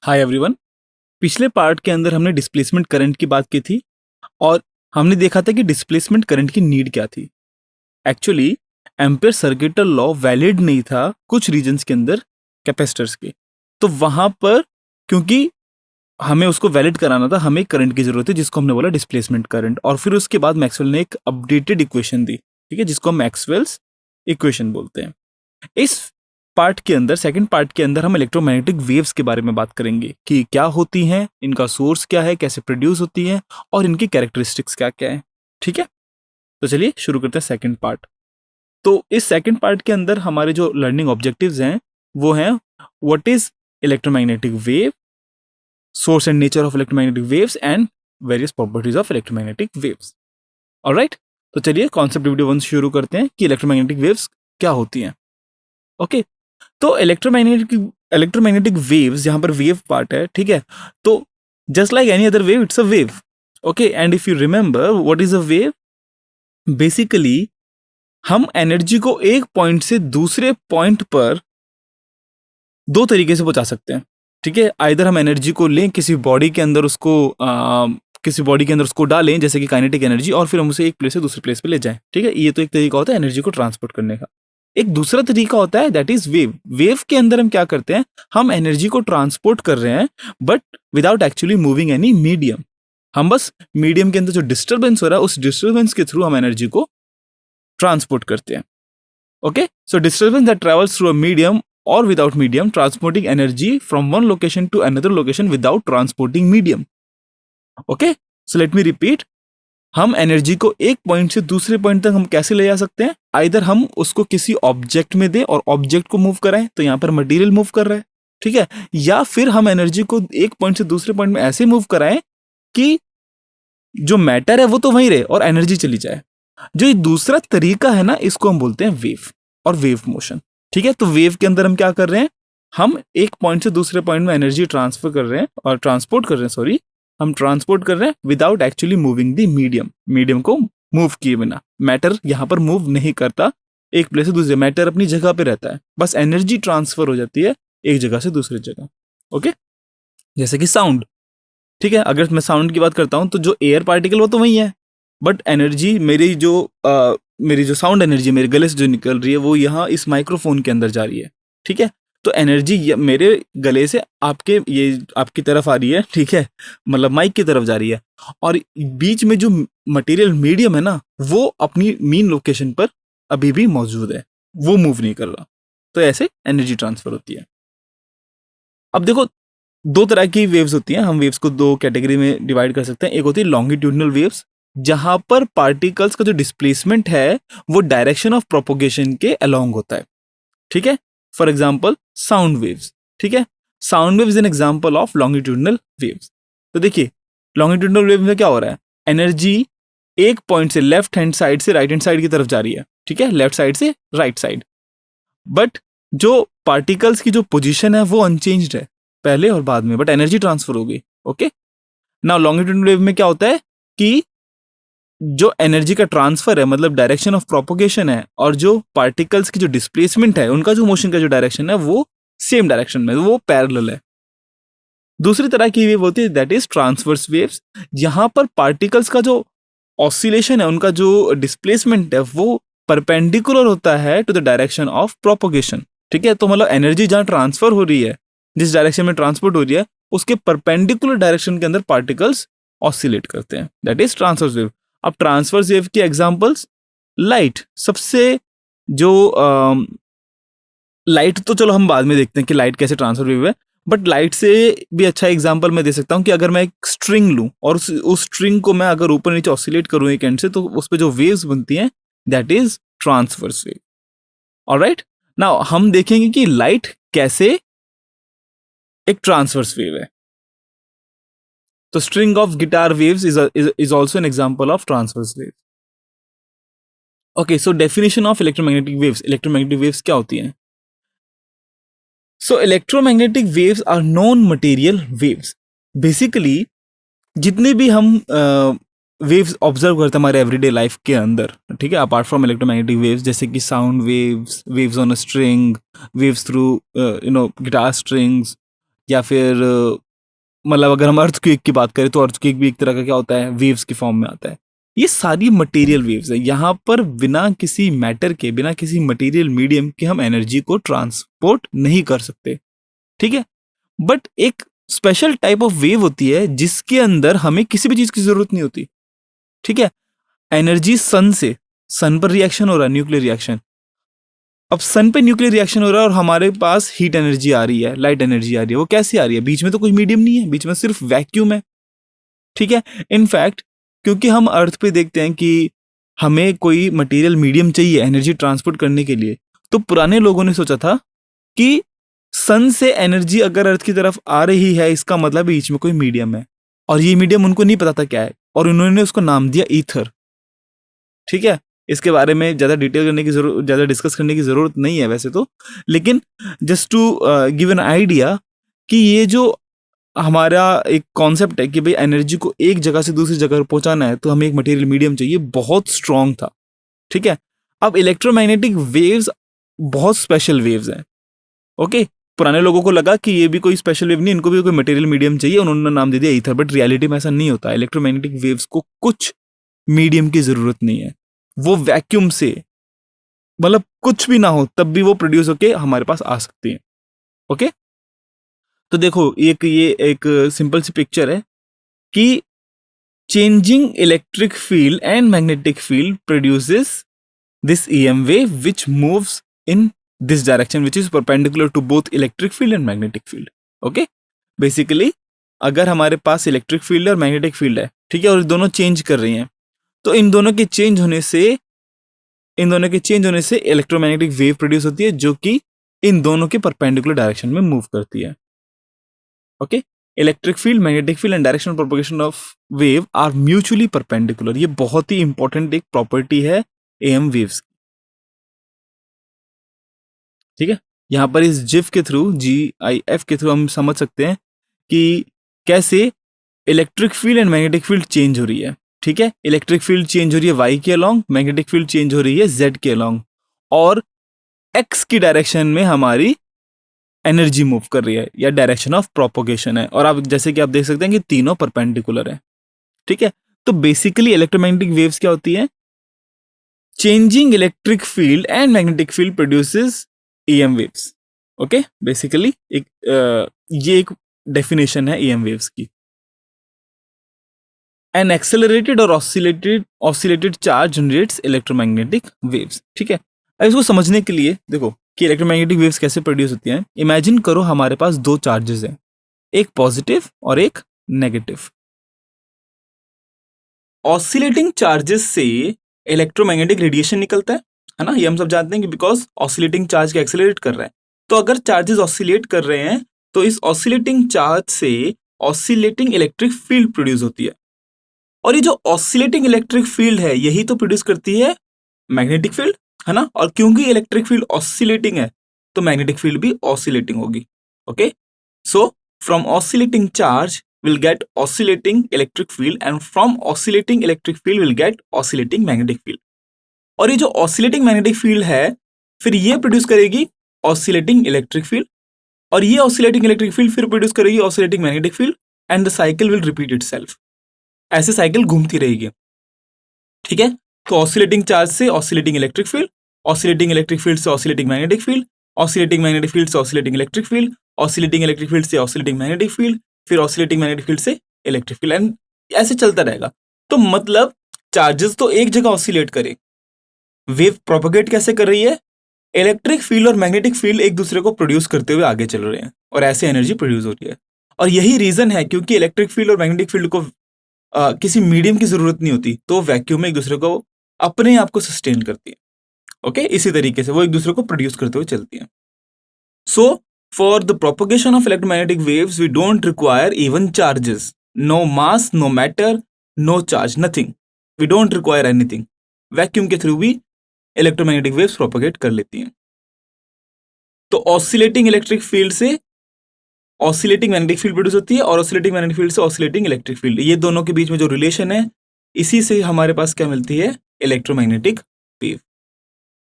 Hi everyone. पिछले part के अंदर हमने डिस्प्लेसमेंट करंट की बात की थी और हमने देखा था कि डिस्प्लेसमेंट करंट की नीड क्या थी। Actually ampere circuital law valid नहीं था कुछ रीजन्स के अंदर कैपेसिटर्स के, तो वहां पर क्योंकि हमें उसको वैलिड कराना था, हमें करंट की जरूरत है जिसको हमने बोला डिस्प्लेसमेंट करंट। और फिर उसके बाद मैक्सवेल ने एक अपडेटेड इक्वेशन दी, ठीक है, जिसको हम मैक्सवेल्स इक्वेशन बोलते हैं। इस पार्ट के अंदर, सेकंड पार्ट के अंदर हम इलेक्ट्रोमैग्नेटिक वेव्स के बारे में बात करेंगे कि क्या होती हैं, इनका सोर्स क्या है, कैसे प्रोड्यूस होती हैं और इनकी कैरेक्टरिस्टिक्स क्या क्या है। ठीक है, तो चलिए शुरू करते हैं सेकंड पार्ट। तो इस सेकंड पार्ट के अंदर हमारे जो लर्निंग ऑब्जेक्टिव्स हैं वो हैं what is electromagnetic wave, source and nature of electromagnetic waves and various properties of electromagnetic waves. Alright, तो चलिए कॉन्सेप्ट वीडियो 1 शुरू करते हैं कि इलेक्ट्रोमैग्नेटिक वेव्स क्या होती हैं। ओके, तो इलेक्ट्रोमैग्नेटिक वेव्स, यहाँ पर वेव पार्ट है, ठीक है। तो just like any other wave, it's a wave. Okay, and if you remember what is a wave, basically हम एनर्जी को एक पॉइंट से दूसरे पॉइंट पर दो तरीके से पहुंचा सकते हैं। ठीक है, आइदर हम एनर्जी को लें किसी बॉडी के अंदर, किसी बॉडी के अंदर उसको डालें जैसे कि काइनेटिक एनर्जी, और फिर हम उसे एक प्लेस से दूसरे प्लेस पे ले जाएं। ठीक है, ये तो एक तरीका होता है एनर्जी को ट्रांसपोर्ट करने का। एक दूसरा तरीका होता है दैट इज वेव। वेव के अंदर हम क्या करते हैं, हम एनर्जी को ट्रांसपोर्ट कर रहे हैं but without actually moving any medium. हम बस मीडियम के अंदर जो डिस्टर्बेंस हो रहा है उस डिस्टर्बेंस के थ्रू हम एनर्जी को ट्रांसपोर्ट करते हैं। Okay, so disturbance that travels through a medium or without medium, transporting energy from one location to another location without transporting medium. Okay, so let me repeat. हम energy को एक point से दूसरे point तक हम कैसे ले जा सकते हैं, आइदर हम उसको किसी ऑब्जेक्ट में दें और ऑब्जेक्ट को मूव कराएं, तो यहां पर मटेरियल मूव कर रहा है, ठीक है, या फिर हम एनर्जी को एक पॉइंट से दूसरे पॉइंट में ऐसे मूव कराएं कि जो मैटर है वो तो वहीं रहे और एनर्जी चली जाए। जो ये दूसरा तरीका है ना, इसको हम बोलते हैं वेव और वेव मोशन। ठीक है, तो वेव के अंदर हम क्या कर रहे हैं, हम एक पॉइंट से दूसरे पॉइंट में एनर्जी ट्रांसफर कर रहे हैं और ट्रांसपोर्ट कर रहे हैं, सॉरी, हम ट्रांसपोर्ट कर रहे हैं without actually moving the medium को मूव किए बिना। मैटर यहां पर मूव नहीं करता एक प्लेस से दूसरे, मैटर अपनी जगह पे रहता है, बस एनर्जी ट्रांसफर हो जाती है एक जगह से दूसरी जगह। ओके, जैसे कि साउंड। ठीक है, अगर मैं साउंड की बात करता हूं तो जो एयर पार्टिकल वो तो वही है, बट एनर्जी मेरी जो साउंड एनर्जी मेरे गले से जो निकल रही है वो यहाँ इस माइक्रोफोन के अंदर जा रही है। ठीक है, तो एनर्जी मेरे गले से आपकी तरफ आ रही है, ठीक है, मतलब माइक की तरफ जा रही है, और बीच में जो मटेरियल मीडियम है ना वो अपनी मीन लोकेशन पर अभी भी मौजूद है, वो मूव नहीं कर रहा। तो ऐसे एनर्जी ट्रांसफर होती है। अब देखो, दो तरह की वेव्स होती हैं, हम वेव्स को दो कैटेगरी में डिवाइड कर सकते हैं। एक होती है लॉन्गिट्यूडनल वेव्स, जहां पर पार्टिकल्स का जो डिस्प्लेसमेंट है वो डायरेक्शन ऑफ प्रोपोगेशन के अलोंग होता है। ठीक है, फॉर एग्जांपल साउंड वेव्स। ठीक है, sound wave is an example of longitudinal waves. तो देखिए, लॉन्गिट्यूडनल वेव में क्या हो रहा है, एनर्जी एक पॉइंट से लेफ्ट हैंड साइड से राइट हैंड साइड की तरफ जा रही है, ठीक है, लेफ्ट साइड से राइट साइड, बट जो पार्टिकल्स की जो पोजिशन है वो अनचेंज्ड है पहले और बाद में, बट एनर्जी ट्रांसफर हो गई। ओके, नाउ लॉन्गिट्यूडनल वेव में क्या होता है कि जो एनर्जी का ट्रांसफर है, मतलब डायरेक्शन ऑफ प्रोपोगेशन है, और जो पार्टिकल्स की जो डिस्प्लेसमेंट है, उनका जो मोशन का जो डायरेक्शन है वो सेम डायरेक्शन में, वो पैरेलल है। दूसरी तरह की वेव होती है दैट इज ट्रांसवर्स वेव्स, जहां पर पार्टिकल्स का जो ऑसिलेशन है, उनका जो डिस्प्लेसमेंट है वो परपेंडिकुलर होता है to the direction of propagation. ठीक है, तो मतलब एनर्जी जहां ट्रांसफर हो रही है, जिस डायरेक्शन में ट्रांसपोर्ट हो रही है, उसके परपेंडिकुलर डायरेक्शन के अंदर पार्टिकल्स ऑसिलेट करते हैं, दैट इज ट्रांसवर्स वेव। अब ट्रांसवर्स वेव के एग्जांपल्स, लाइट सबसे जो लाइट तो चलो हम बाद में देखते हैं कि लाइट कैसे ट्रांसफर वेव है, बट लाइट से भी अच्छा एग्जांपल मैं दे सकता हूं कि अगर मैं एक स्ट्रिंग लूं और उस स्ट्रिंग को मैं अगर ऊपर नीचे ऑसिलेट करूं एक एंड से, तो उस पर जो वेव्स बनती हैं that is transverse wave. Alright, now हम देखेंगे कि लाइट कैसे एक ट्रांसवर्स वेव है। तो string of guitar waves is also an example of transverse wave. Okay, so definition of electromagnetic waves. Electromagnetic waves क्या होती हैं? So electromagnetic waves are non material waves. Basically जितने भी हम वेव्स ऑब्जर्व करते हैं हमारे एवरीडे लाइफ के अंदर, ठीक है, अपार्ट फ्रॉम इलेक्ट्रोमैग्नेटिक वेव्स, जैसे कि sound waves, waves on a string, waves through guitar strings, या फिर मतलब अगर हम अर्थक्वेक की बात करें तो अर्थक्वेक भी एक तरह का क्या होता है, वेव्स की फॉर्म में आता है। ये सारी मटेरियल वेव्स है। यहाँ पर बिना किसी मैटर के, बिना किसी मटेरियल मीडियम के हम एनर्जी को ट्रांसपोर्ट नहीं कर सकते, ठीक है। बट एक स्पेशल टाइप ऑफ वेव होती है जिसके अंदर हमें किसी भी चीज की जरूरत नहीं होती, ठीक है। एनर्जी सन से, सन पर रिएक्शन हो रहा है, न्यूक्लियर रिएक्शन। अब सन पे न्यूक्लियर रिएक्शन हो रहा है और हमारे पास हीट एनर्जी आ रही है, लाइट एनर्जी आ रही है। वो कैसे आ रही है? बीच में तो कुछ मीडियम नहीं है, बीच में सिर्फ वैक्यूम है, ठीक है। इनफैक्ट क्योंकि हम अर्थ पे देखते हैं कि हमें कोई मटेरियल मीडियम चाहिए एनर्जी ट्रांसपोर्ट करने के लिए, तो पुराने लोगों ने सोचा था कि सन से एनर्जी अगर अर्थ की तरफ आ रही है, इसका मतलब बीच में कोई मीडियम है। और ये मीडियम उनको नहीं पता था क्या है, और उन्होंने उसको नाम दिया ईथर, ठीक है। इसके बारे में ज्यादा डिटेल करने की जरूरत, ज्यादा डिस्कस करने की जरूरत नहीं है वैसे तो, लेकिन just to give an idea कि ये जो हमारा एक कॉन्सेप्ट है कि भाई एनर्जी को एक जगह से दूसरी जगह पहुंचाना है तो हमें एक मटेरियल मीडियम चाहिए, बहुत स्ट्रांग था, ठीक है। अब इलेक्ट्रोमैग्नेटिक वेव्स बहुत स्पेशल वेव्स हैं, ओके। पुराने लोगों को लगा कि ये भी कोई स्पेशल वेव नहीं, इनको भी कोई मटेरियल मीडियम चाहिए, उन्होंने नाम दे दिया ईथर। बट रियलिटी में ऐसा नहीं होता। इलेक्ट्रोमैग्नेटिक वेव्स को कुछ मीडियम की जरूरत नहीं है, वो वैक्यूम से, मतलब कुछ भी ना हो तब भी वो प्रोड्यूस होके हमारे पास आ सकती है, ओके। तो देखो ये एक सिंपल सी पिक्चर है कि changing electric field and magnetic field produces this EM wave which moves in this direction which is perpendicular to both electric field and magnetic field, okay। Basically अगर हमारे पास इलेक्ट्रिक फील्ड और magnetic field है, ठीक है, और दोनों change कर रही हैं, तो इन दोनों के चेंज होने से इलेक्ट्रोमैग्नेटिक वेव प्रोड्यूस होती है जो कि इन दोनों के परपेंडिकुलर डायरेक्शन में मूव करती है, okay. Electric field, magnetic field and direction propagation of wave are mutually perpendicular. ये बहुत ही इंपॉर्टेंट एक प्रॉपर्टी है एम वेव्स की, ठीक है। यहां पर इस जिफ के थ्रू, GIF के थ्रू हम समझ सकते हैं कि कैसे electric field and magnetic field change हो रही है, ठीक है। इलेक्ट्रिक फील्ड चेंज हो रही है y के अलोंग, मैग्नेटिक फील्ड चेंज हो रही है z के अलोंग, और x की डायरेक्शन में हमारी एनर्जी मूव कर रही है या डायरेक्शन ऑफ प्रोपोगेशन है। और आप जैसे कि आप देख सकते हैं कि तीनों परपेंडिकुलर है, ठीक है। तो बेसिकली इलेक्ट्रोमैग्नेटिक वेव्स क्या होती है? Changing electric field and magnetic field produces EM waves, okay. Basically ये एक डेफिनेशन है EM वेव्स की। एन एक्सेलरेटेड और oscillated charge generates electromagnetic waves, ठीक है। अब इसको समझने के लिए देखो कि इलेक्ट्रोमैग्नेटिक वेव्स कैसे प्रोड्यूस होती हैं। इमेजिन करो हमारे पास दो चार्जेस हैं, एक पॉजिटिव और एक नेगेटिव। ऑसिलेटिंग चार्जेस से इलेक्ट्रोमैग्नेटिक रेडिएशन निकलता है ना, ये हम सब जानते हैं कि बिकॉज ऑसिलेटिंग चार्ज का एक्सेलरेट कर रहा है। तो अगर चार्जेस ऑसिलेट कर रहे हैं तो इस ऑसिलेटिंग चार्ज से ऑसिलेटिंग इलेक्ट्रिक फील्ड प्रोड्यूस होती है, और ये जो ऑसिलेटिंग इलेक्ट्रिक फील्ड है यही तो प्रोड्यूस करती है मैग्नेटिक फील्ड, है ना। और क्योंकि इलेक्ट्रिक फील्ड ऑसिलेटिंग है तो मैग्नेटिक फील्ड भी ऑसिलेटिंग होगी, okay. So from oscillating charge will get oscillating electric field and from oscillating electric field will get oscillating magnetic field। और ये जो oscillating magnetic field है फिर ये प्रोड्यूस करेगी oscillating electric field, और ये oscillating electric field फिर प्रोड्यूस करेगी oscillating magnetic field and the cycle will repeat itself। ऐसे साइकिल घूमती रहेगी, ठीक है। तो oscillating चार्ज से oscillating electric field, oscillating electric field से oscillating magnetic field, oscillating magnetic field से oscillating electric field, oscillating electric field से oscillating magnetic field, फिर ऑसिलेटिंग मैग्नेटिक फील्ड से इलेक्ट्रिक फील्ड, एंड ऐसे चलता रहेगा। तो मतलब चार्जेस तो एक जगह ऑसिलेट करे, वेव प्रोपगेट कैसे कर रही है? इलेक्ट्रिक फील्ड और मैग्नेटिक फील्ड एक दूसरे को प्रोड्यूस करते हुए आगे चल रहे हैं और ऐसे एनर्जी प्रोड्यूस हो रही है। और यही रीजन है क्योंकि इलेक्ट्रिक फील्ड और मैग्नेटिक फील्ड को किसी मीडियम की जरूरत नहीं होती, तो वैक्यूम में एक दूसरे को अपने आप को सस्टेन करती है, ओके। इसी तरीके से वो एक दूसरे को प्रोड्यूस करते हुए चलती है। सो for the propagation of electromagnetic waves, we don't require even charges, no mass, no matter, no charge, nothing. We don't require anything. Vacuum के थ्रू भी electromagnetic waves propagate कर लेती हैं। तो oscillating electric field से oscillating magnetic field प्रोड्यूस होती है, और oscillating magnetic field से oscillating electric field। ये दोनों के बीच में जो रिलेशन है, इसी से हमारे पास क्या मिलती है? Electromagnetic wave.